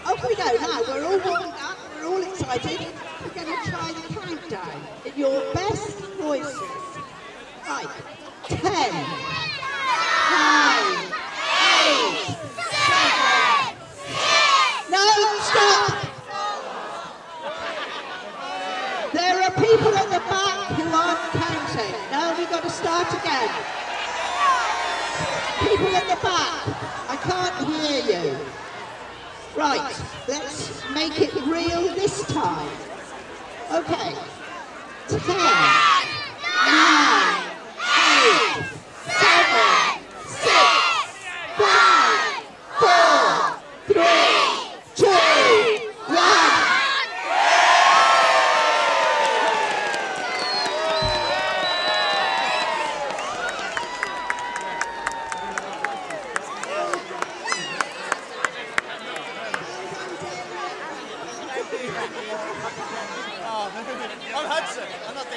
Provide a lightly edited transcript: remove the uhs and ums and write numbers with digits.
Off we go now. We're all warmed up. We're all excited. We're going to try the countdown in your best voices. Right. 10, 9, 8, 7. No, stop. There are people at the back who aren't counting. No, we've got to start again. People at the back, I can't hear you. Right, let's make it real this time. Okay. 10, 9, 8, 7, 6, 5, 4, 3, 2, 1. I'm Hudson. I'm not